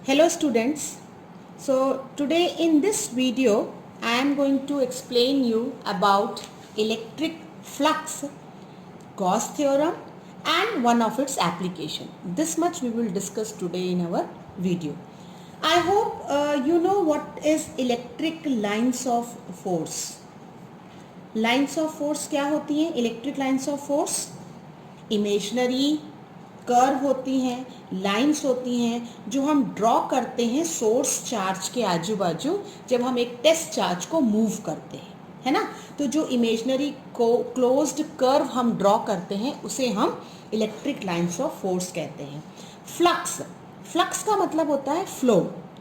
Hello students. So today in this video I am going to explain you about electric flux, Gauss theorem and one of its application. This much we will discuss today in our video. I hope you know what is electric lines of force. Lines of force क्या होती हैं? Electric lines of force imaginary curve होती हैं, lines होती हैं जो हम draw करते हैं सोर्स चार्ज के आजू बाजू जब हम एक टेस्ट चार्ज को मूव करते हैं, है ना। तो जो इमेजनरी को क्लोज्ड कर्व हम ड्रॉ करते हैं उसे हम इलेक्ट्रिक लाइंस ऑफ फोर्स कहते हैं। फ्लक्स, फ्लक्स का मतलब होता है फ्लो।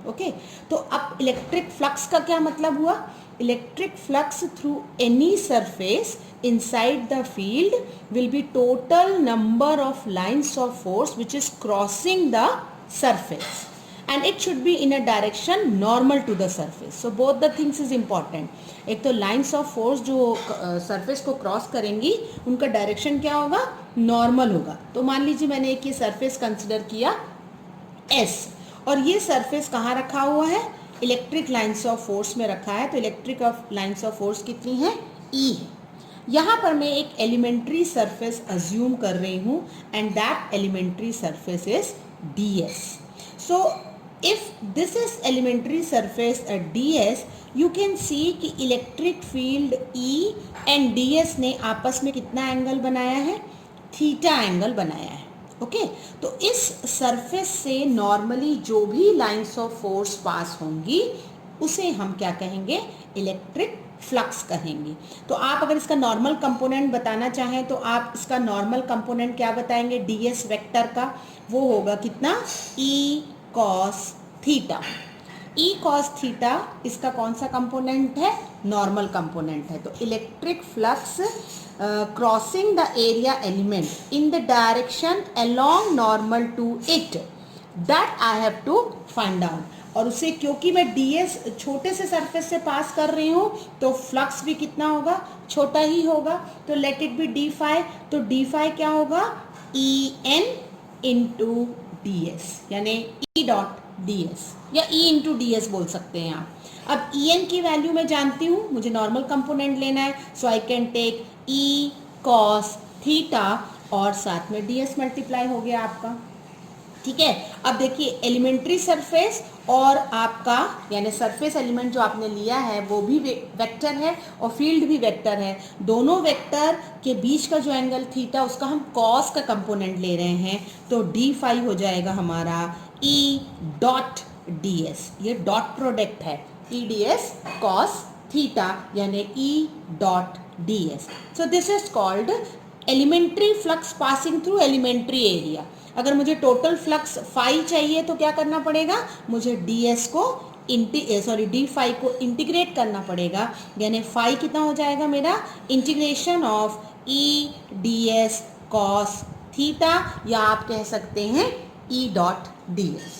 ओके, तो अब इलेक्ट्रिक फ्लक्स का क्या मतलब हुआ? Electric flux through any surface inside the field will be total number of lines of force which is crossing the surface and it should be in a direction normal to the surface. So both the things is important. एक तो lines of force जो surface को cross करेंगी उनका direction क्या होगा? Normal होगा। तो मान लीजिए मैंने एक ये surface consider किया S और ये surface कहाँ रखा हुआ है? इलेक्ट्रिक लाइन्स ऑफ फोर्स में रखा है। तो इलेक्ट्रिक लाइन्स ऑफ फोर्स कितनी है? E है। यहाँ पर मैं एक एलिमेंट्री सरफेस अज्यूम कर रही हूँ and that elementary surface is ds. So if this is elementary surface ds, you can see कि electric field E and ds ने आपस में कितना एंगल बनाया है? थीटा एंगल बनाया है। ओके, तो इस सरफेस से नॉर्मली जो भी लाइंस ऑफ फोर्स पास होंगी उसे हम क्या कहेंगे? इलेक्ट्रिक फ्लक्स कहेंगे। तो आप अगर इसका नॉर्मल कंपोनेंट बताना चाहें तो आप इसका नॉर्मल कंपोनेंट क्या बताएंगे? ds वेक्टर का वो होगा कितना? E cos theta. E cos theta इसका कौन सा कंपोनेंट है? नॉर्मल कंपोनेंट है। तो electric flux crossing the area element in the direction along normal to it, that I have to find out. और उसे क्योंकि मैं ds छोटे से सरफेस से पास कर रही हूँ तो फ्लक्स भी कितना होगा? छोटा ही होगा। तो let it be d phi. तो d फाई क्या होगा? En इंटू ds, यानी E डॉट ds या E इंटू ds बोल सकते हैं आप। अब En की वैल्यू मैं जानती हूँ, मुझे नॉर्मल कंपोनेंट लेना है, so I can take E cos theta और साथ में ds मल्टीप्लाई हो गया आपका। ठीक है, अब देखिए एलिमेंट्री सरफेस और आपका यानी सरफेस एलिमेंट जो आपने लिया है वो भी वेक्टर है और फील्ड भी वेक्टर है। दोनों वेक्टर के बीच का जो एंगल थीटा उसका हम कॉस का कंपोनेंट ले रहे हैं। तो डी फाई हो जाएगा हमारा ई डॉट डी एस, ये डॉट प्रोडक्ट है, ई डी एस कॉस थीटा यानी e dot d s. So this is called elementary flux passing through elementary area. अगर मुझे टोटल फ्लक्स फाई चाहिए तो क्या करना पड़ेगा? मुझे ds को डी फाई को इंटीग्रेट करना पड़ेगा, यानी फाई कितना हो जाएगा मेरा? Integration of E d s cos theta, या आप कह सकते हैं e dot d s.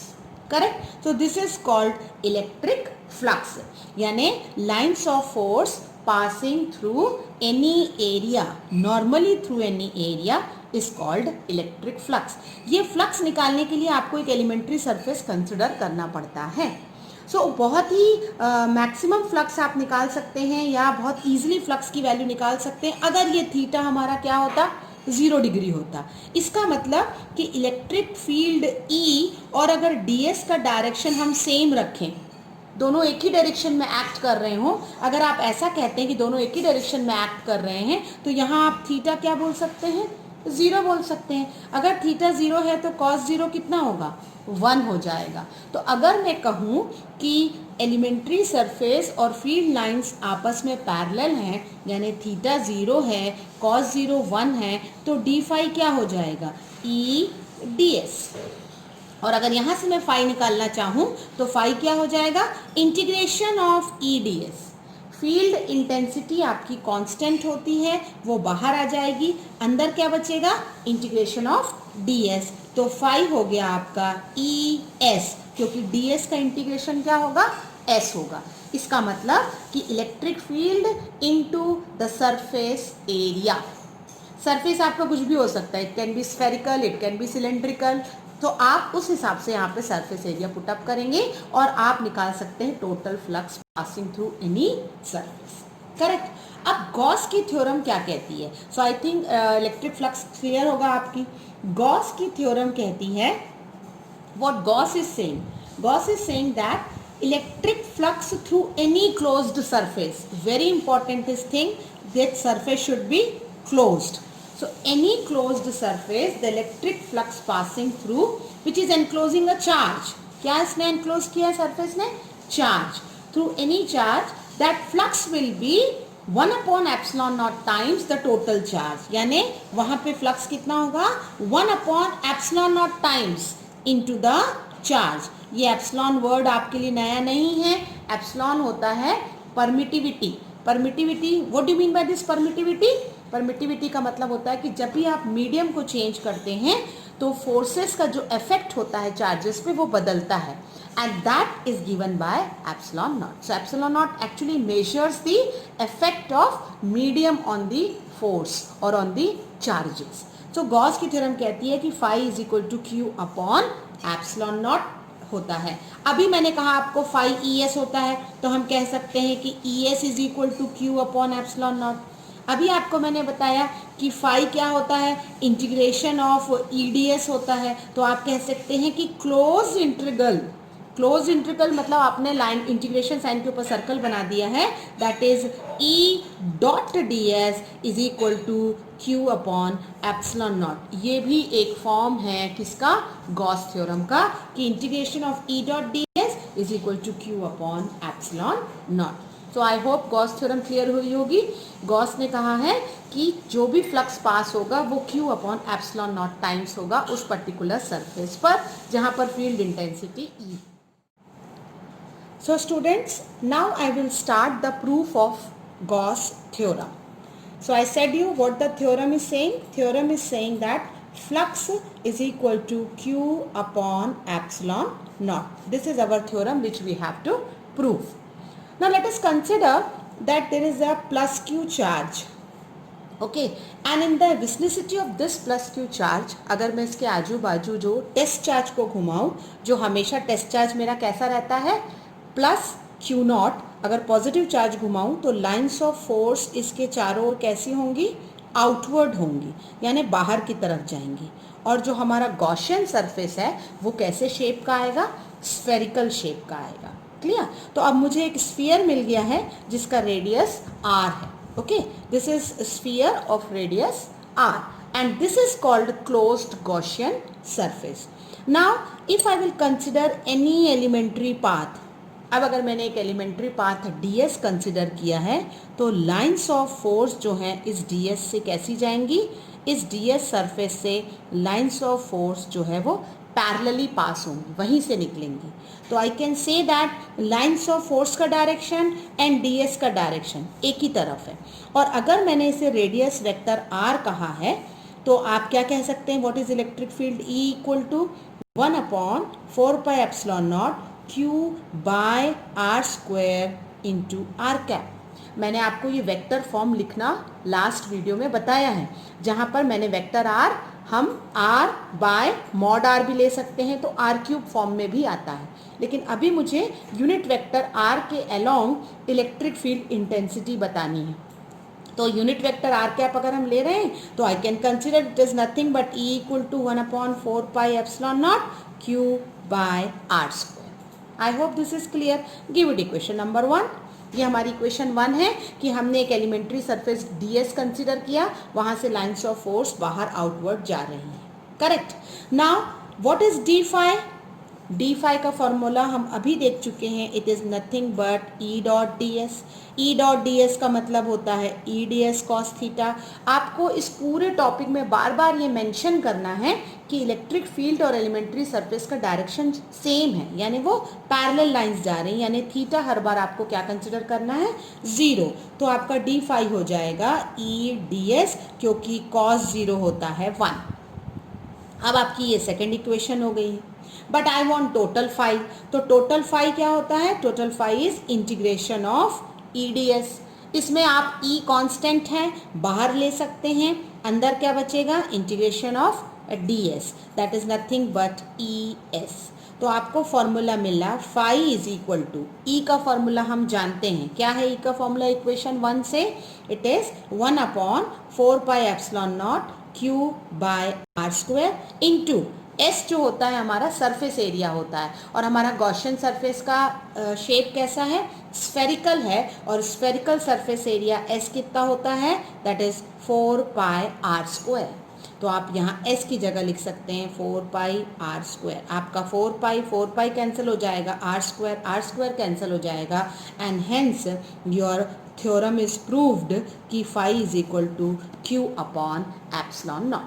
Correct. So this is called electric flux, यानी lines of force passing through any area, normally through any area is called electric flux. ये flux निकालने के लिए आपको एक एलिमेंट्री सरफेस कंसिडर करना पड़ता है। सो बहुत ही मैक्सिमम फ्लक्स आप निकाल सकते हैं या बहुत ईजिली फ्लक्स की वैल्यू निकाल सकते हैं अगर ये थीटा हमारा क्या होता? 0 डिग्री होता। इसका मतलब कि इलेक्ट्रिक फील्ड E और अगर ds का डायरेक्शन हम सेम रखें, दोनों एक ही डायरेक्शन में एक्ट कर रहे हो, अगर आप ऐसा कहते हैं कि दोनों एक ही डायरेक्शन में एक्ट कर रहे हैं तो यहाँ आप थीटा क्या बोल सकते हैं? 0 बोल सकते हैं। अगर थीटा 0 है तो cos 0 कितना होगा? 1 हो जाएगा। तो अगर मैं कहूँ कि एलिमेंट्री सरफेस और फील्ड लाइंस आपस में पैरेलल हैं, यानी थीटा 0 है, cos 0 1 है, तो डी फाई क्या हो जाएगा? ई डी एस। और अगर यहाँ से मैं फाई निकालना चाहूँ तो फाई क्या हो जाएगा? Integration of E d S. Field intensity आपकी कांस्टेंट होती है, वो बाहर आ जाएगी, अंदर क्या बचेगा? Integration of D S. तो फाई हो गया आपका ई एस, क्योंकि डी एस का इंटीग्रेशन क्या होगा? एस होगा। इसका मतलब कि electric field into the surface area, surface आपका कुछ भी हो सकता है, it can be spherical, it can be cylindrical, तो आप उस हिसाब से यहाँ पे सरफेस एरिया पुट अप करेंगे और आप निकाल सकते हैं total flux passing through any surface. Correct. अब गॉस की थ्योरम क्या कहती है? So I think electric flux clear होगा आपकी। गॉस की थ्योरम कहती है, what Gauss is saying that electric flux through any closed surface, very important this thing, that surface should be closed. So any closed surface, the electric flux passing through which is enclosing a charge, क्या इसने enclose किया surface ने? Charge. Through any charge, that flux will be 1 upon epsilon naught times the total charge, यानी वहां पे flux कितना होगा? 1 upon epsilon naught times into the charge. ये एप्सिलॉन वर्ड आपके लिए नया नहीं है। एप्सिलॉन होता है permittivity. Permittivity, what do you mean by this permittivity? Permittivity का मतलब होता है कि जब भी आप मीडियम को चेंज करते हैं तो फोर्सेस का जो इफेक्ट होता है चार्जेस पे वो बदलता है, and that is given by epsilon naught. So epsilon naught actually measures the effect of medium on the force और ऑन द चार्जेस. तो गॉस की थ्योरम कहती है कि phi is equal to q upon epsilon naught होता है. अभी मैंने कहा आपको फाई ई एस होता है, तो हम कह सकते हैं कि E s is equal to q upon epsilon naught. अभी आपको मैंने बताया कि फाई क्या होता है, integration of E d s होता है, तो आप कह सकते हैं कि क्लोज इंटीग्रल. क्लोज इंटीग्रल मतलब आपने लाइन इंटीग्रेशन साइन के ऊपर सर्कल बना दिया है, that is E dot d s is equal to q upon epsilon naught. ये भी एक फॉर्म है किसका, गॉस थ्योरम का, कि integration of e dot d s is equal to q upon epsilon naught. तो I hope Gauss theorem clear हुई होगी. गॉस ने कहा है कि जो भी फ्लक्स पास होगा वो Q upon epsilon not times होगा उस पर्टिकुलर सरफेस पर जहां पर field intensity E. So students, now I will start the proof of Gauss theorem. So I said you what the theorem is saying. Theorem is saying that flux is equal to Q upon epsilon naught. This is our theorem which we have to prove. Now let us consider that there is a plus Q charge. Okay, and in the vicinity of this plus Q charge, अगर मैं इसके आजू बाजू जो test charge को घुमाऊं, जो हमेशा test charge मेरा कैसा रहता है, प्लस क्यू नॉट. अगर पॉजिटिव चार्ज घुमाऊं तो लाइंस ऑफ फोर्स इसके चारों ओर कैसी होंगी, आउटवर्ड होंगी, यानी बाहर की तरफ जाएंगी. और जो हमारा गॉसियन सरफेस है वो कैसे शेप का आएगा, स्फेरिकल शेप का आएगा. क्लियर. तो अब मुझे एक स्फीयर मिल गया है जिसका रेडियस आर है. Okay, this is sphere of radius r and this is called closed Gaussian surface. Now if I will consider any elementary path, अब अगर मैंने एक एलिमेंट्री पाथ ds कंसिडर किया है तो लाइंस ऑफ फोर्स जो हैं इस ds से कैसी जाएंगी, इस ds सरफेस से लाइंस ऑफ फोर्स जो है वो पैरेलली पास होंगी, वहीं से निकलेंगी. तो I can say that lines of force का डायरेक्शन एंड ds का डायरेक्शन एक ही तरफ है. और अगर मैंने इसे रेडियस वेक्टर r कहा है तो आप क्या कह सकते हैं, what is electric field E equal to 1/4π/0 Q by r square into r cap. मैंने आपको ये वेक्टर फॉर्म लिखना लास्ट वीडियो में बताया है, जहाँ पर मैंने वेक्टर आर हम r बाय मॉड r भी ले सकते हैं तो r क्यूब फॉर्म में भी आता है. लेकिन अभी मुझे यूनिट वेक्टर r के अलोंग इलेक्ट्रिक फील्ड इंटेंसिटी बतानी है. तो यूनिट वेक्टर आर कैप अगर हम ले रहे हैं तो I can consider it is nothing but E equal to 1/4π/0 Q by r square. I hope this is clear. Give it equation number 1. ये हमारी इक्वेशन 1 है कि हमने एक एलिमेंट्री सरफेस ds कंसिडर किया, वहां से लाइंस ऑफ फोर्स बाहर आउटवर्ड जा रही हैं. Correct. Now what is d phi? D phi का फॉर्मूला हम अभी देख चुके हैं. It is nothing but E dot d s. E dot d s का मतलब होता है ई डी एस कॉस थीटा. आपको इस पूरे टॉपिक में बार बार ये मेंशन करना है कि इलेक्ट्रिक फील्ड और एलिमेंट्री सरफेस का डायरेक्शन सेम है, यानी वो पैरेलल लाइंस जा रही हैं, यानी थीटा हर बार आपको क्या कंसिडर करना है, 0. तो आपका डी फाई हो जाएगा ई डी एस, क्योंकि कॉस 0 होता है 1. अब आपकी ये सेकेंड इक्वेशन हो गई है. But I want total phi. तो टोटल फाई क्या होता है, total phi is integration of E d s. इसमें आप E कांस्टेंट है बाहर ले सकते हैं अंदर क्या बचेगा, integration of ds, that is nothing but es। तो आपको फॉर्मूला मिला फाई इज इक्वल टू, ई का फॉर्मूला हम जानते हैं, क्या है ई का फॉर्मूला इक्वेशन 1 से, it is 1/4πε0 q by r square into s जो होता है हमारा सरफेस एरिया होता है, और हमारा गॉसियन सरफेस का शेप कैसा है, स्फेरिकल है, और स्फेरिकल सरफेस एरिया एस कितना होता है, दैट इज 4πr²। तो आप यहाँ s की जगह लिख सकते हैं 4πr²। आपका 4π कैंसिल हो जाएगा, r² कैंसिल हो जाएगा, and hence your theorem is proved कि phi is equal to q/ε0।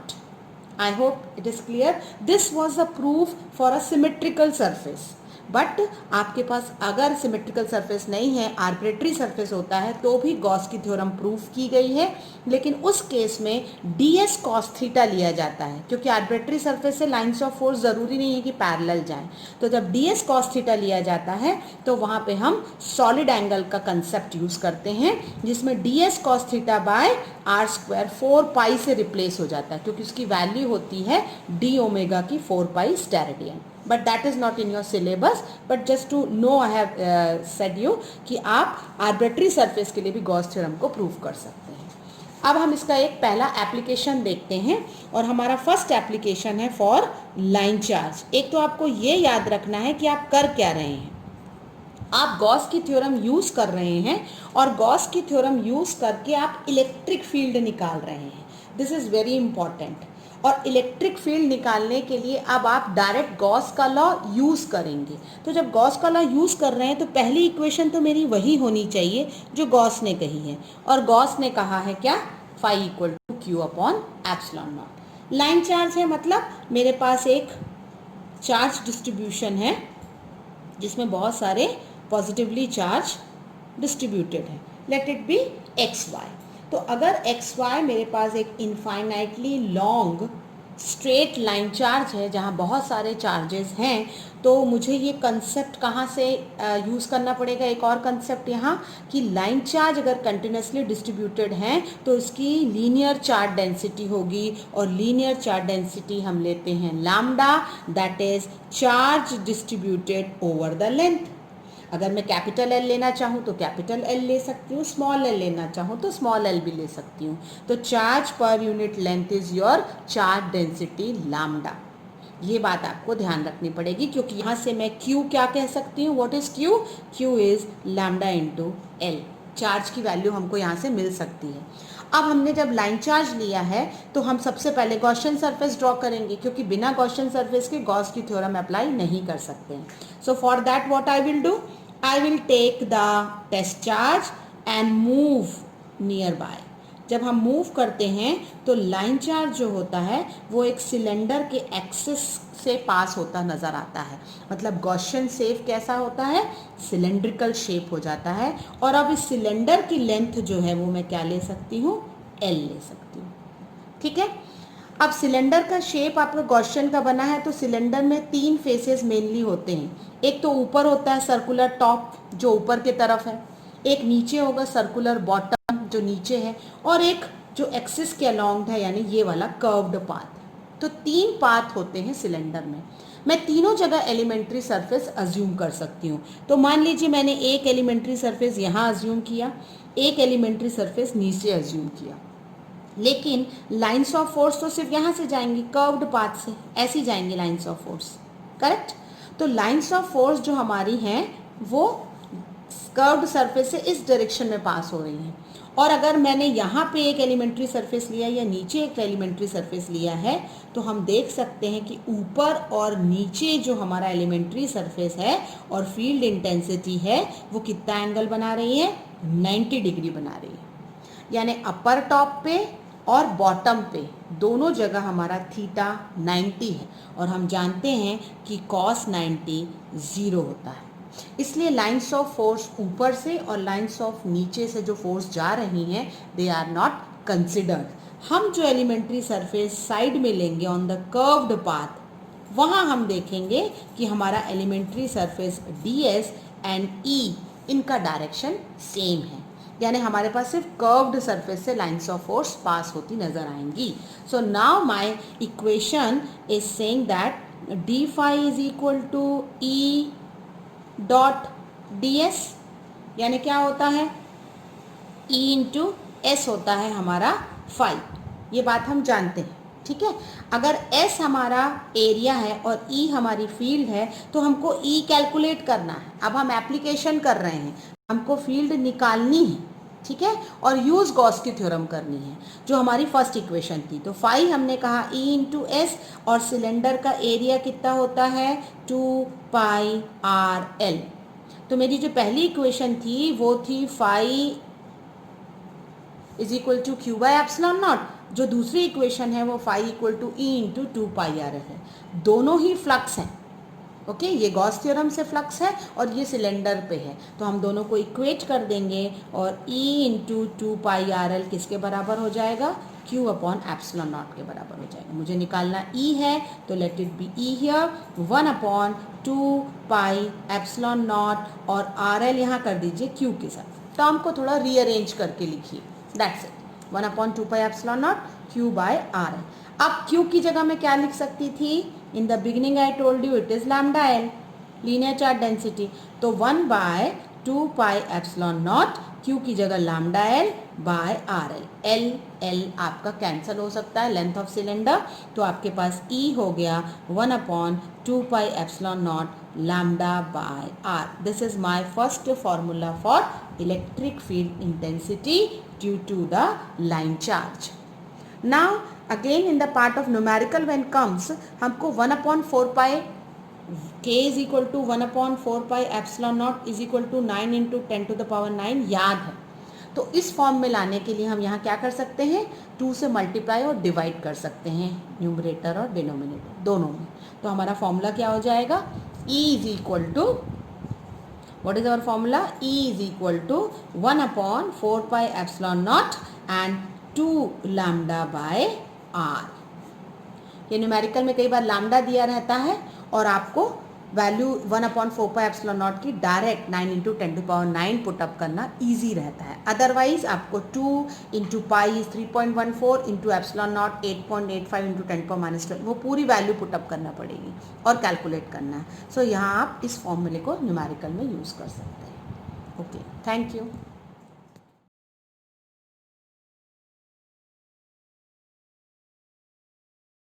I hope it is clear. This was a proof for a symmetrical surface. But आपके पास अगर सिमेट्रिकल सरफेस नहीं है, आर्बिट्रेरी सरफेस होता है, तो भी गॉस की थ्योरम प्रूफ की गई है, लेकिन उस केस में ds cos थीटा लिया जाता है, क्योंकि आर्बिट्रेरी सरफेस से लाइंस ऑफ फोर्स ज़रूरी नहीं है कि पैरेलल जाएं। तो जब ds cos थीटा लिया जाता है तो वहाँ पे हम सॉलिड एंगल का कंसेप्ट यूज़ करते हैं, जिसमें ds cos theta by r² 4π से रिप्लेस हो जाता है, क्योंकि उसकी वैल्यू होती है d ओमेगा की 4π steradian. But that is not in your syllabus, but just to know I have said you कि आप आर्बिट्रेरी सरफेस के लिए भी गॉस थ्योरम को प्रूव कर सकते हैं। अब हम इसका एक पहला एप्लीकेशन देखते हैं, और हमारा फर्स्ट एप्लीकेशन है फॉर लाइन चार्ज। एक तो आपको ये याद रखना है कि आप कर क्या रहे हैं, आप गॉस की थ्योरम यूज़ कर रहे हैं, और गॉस की थ्योरम यूज़ करके आप इलेक्ट्रिक फील्ड निकाल रहे हैं। This is very important. और इलेक्ट्रिक फील्ड निकालने के लिए अब आप डायरेक्ट गॉस का लॉ यूज़ करेंगे। तो जब गॉस का लॉ यूज़ कर रहे हैं तो पहली इक्वेशन तो मेरी वही होनी चाहिए जो गॉस ने कही है, और गॉस ने कहा है क्या, phi equal to q/ε0। Line charge है, मतलब मेरे पास एक चार्ज डिस्ट्रीब्यूशन है जिसमें बहुत सारे पॉजिटिवली चार्ज डिस्ट्रीब्यूटेड है, लेट इट बी xy। तो अगर xy मेरे पास एक infinitely long straight line charge है जहाँ बहुत सारे चार्जेस हैं, तो मुझे ये कंसेप्ट कहाँ से यूज़ करना पड़ेगा, एक और कंसेप्ट यहाँ कि लाइन चार्ज अगर कंटिन्यूसली डिस्ट्रीब्यूटेड हैं तो इसकी लीनियर चार्ज डेंसिटी होगी, और लीनियर चार्ज डेंसिटी हम लेते हैं lambda, that is charge distributed over the length. अगर मैं कैपिटल L लेना चाहूँ तो कैपिटल L ले सकती हूँ, स्मॉल l लेना चाहूँ तो स्मॉल l भी ले सकती हूँ। तो charge per unit length is your charge density lambda. ये बात आपको ध्यान रखनी पड़ेगी, क्योंकि यहाँ से मैं Q क्या कह सकती हूँ, what is Q, Q is lambda into L। Charge की वैल्यू हमको यहाँ से मिल सकती है। अब हमने जब लाइन चार्ज लिया है तो हम सबसे पहले गॉसियन सरफेस ड्रॉ करेंगे, क्योंकि बिना गॉसियन सरफेस के गॉस की थ्योरम अप्लाई नहीं कर सकते हैं। So for that what I will do, I will take the test charge and move nearby। जब हम मूव करते हैं तो लाइन चार्ज जो होता है वो एक सिलेंडर के एक्सिस से पास होता नज़र आता है, मतलब गॉसियन शेप कैसा होता है, सिलेंड्रिकल शेप हो जाता है। और अब इस सिलेंडर की लेंथ जो है वो मैं क्या ले सकती हूँ, L ले सकती हूँ, ठीक है। अब सिलेंडर का शेप आपका गॉसियन का बना है, तो सिलेंडर में 3 फेसेस मेनली होते हैं। एक तो ऊपर होता है सर्कुलर टॉप जो ऊपर के तरफ है, एक नीचे होगा सर्कुलर बॉटम जो नीचे है, और एक जो एक्सिस के अलॉन्ग है यानी ये वाला कर्व्ड पाथ। तो 3 पाथ होते हैं सिलेंडर में। मैं तीनों जगह एलिमेंट्री सरफेस अज्यूम कर सकती हूँ। तो मान लीजिए मैंने एक एलिमेंट्री सरफेस यहाँ अज्यूम किया, एक एलिमेंट्री सरफेस नीचे अज्यूम किया, लेकिन लाइंस ऑफ फोर्स तो सिर्फ यहाँ से जाएंगी, कर्व्ड पाथ से ऐसी जाएंगी लाइंस ऑफ फोर्स, करेक्ट। तो लाइंस ऑफ फोर्स जो हमारी हैं वो कर्व्ड सरफेस से इस डायरेक्शन में पास हो रही हैं। और अगर मैंने यहाँ पे एक एलिमेंट्री सरफेस लिया या नीचे एक एलिमेंट्री सरफेस लिया है, तो हम देख सकते हैं कि ऊपर और नीचे जो हमारा एलिमेंट्री सरफेस है और फील्ड इंटेंसिटी है वो कितना एंगल बना रही है, 90 डिग्री बना रही है। यानी अपर टॉप पे और बॉटम पे दोनों जगह हमारा थीटा 90 है, और हम जानते हैं कि कॉस 90 0 होता है। इसलिए लाइंस ऑफ फोर्स ऊपर से और लाइंस ऑफ नीचे से जो फोर्स जा रही हैं दे आर नॉट कंसिडर्ड। हम जो एलिमेंट्री सरफेस साइड में लेंगे ऑन द कर्व्ड पाथ, वहाँ हम देखेंगे कि हमारा elementary surface ds and E इनका डायरेक्शन सेम है। यानी हमारे पास सिर्फ कर्व्ड सरफेस से लाइन्स ऑफ फोर्स पास होती नजर आएंगी. So now my equation is saying that d phi is equal to E dot d s, यानी क्या होता है, E इंटू एस होता है हमारा फाई. ये बात हम जानते हैं, ठीक है. अगर S हमारा एरिया है और E हमारी फील्ड है तो हमको E कैलकुलेट करना है. अब हम एप्लीकेशन कर रहे हैं, हमको फील्ड निकालनी है, ठीक है, और यूज गॉस की थ्योरम करनी है जो हमारी फर्स्ट इक्वेशन थी. तो फाई हमने कहा E इंटू एस, और सिलेंडर का एरिया कितना होता है 2πr_l. तो मेरी जो पहली इक्वेशन थी वो थी phi is equal to q by epsilon naught. जो दूसरी इक्वेशन है वो phi equal to E into 2πr है. दोनों ही फ्लक्स हैं, ओके. ये गॉस थ्योरम से फ्लक्स है और ये सिलेंडर पे है, तो हम दोनों को इक्वेट कर देंगे और E इंटू 2πrl किसके बराबर हो जाएगा, Q अपॉन एप्सिलॉन नॉट के बराबर हो जाएगा. मुझे निकालना E है तो let it be E here 1 upon 2π epsilon naught और RL यहाँ कर दीजिए Q के साथ. टर्म को थोड़ा रीअरेंज करके लिखिए. That's it. 1 upon 2π epsilon naught Q by RL. अब Q की जगह में क्या लिख सकती थी, in the beginning I told you it is lambda L, linear charge density. तो 1 बाय 2π एप्सिलॉन नॉट, Q की जगह lambda L by RL. L L आपका कैंसिल हो सकता है, लेंथ ऑफ सिलेंडर. तो आपके पास E हो गया 1 upon 2π epsilon naught lambda by R. This is my first formula for electric field intensity due to the line charge. Now again in the part of numerical when comes, हमको 1 upon 4π k is equal to 1 upon 4π epsilon naught is equal to 9 into 10 to the power 9 याद है. तो इस form में लाने के लिए हम यहाँ क्या कर सकते हैं, 2 से मल्टीप्लाई और डिवाइड कर सकते हैं न्यूमरेटर और डिनोमिनेटर दोनों में. तो हमारा फॉर्मूला क्या हो जाएगा, E is equal to, what is our formula, E is equal to 1 upon 4π epsilon naught and 2 lambda by R. ये न्यूमेरिकल में कई बार लैम्डा दिया रहता है और आपको वैल्यू 1 अपॉन 4π एप्सिलॉन नॉट की direct 9 into 10 to power 9 put up करना ईजी रहता है. अदरवाइज आपको 2 into pi 3.14 into epsilon naught 8.85 into 10 power -12 वो पूरी वैल्यू पुटअप करना पड़ेगी और कैलकुलेट करना है. सो यहाँ आप इस फॉर्मूले को न्यूमेरिकल में यूज़ कर सकते हैं. Okay, thank you.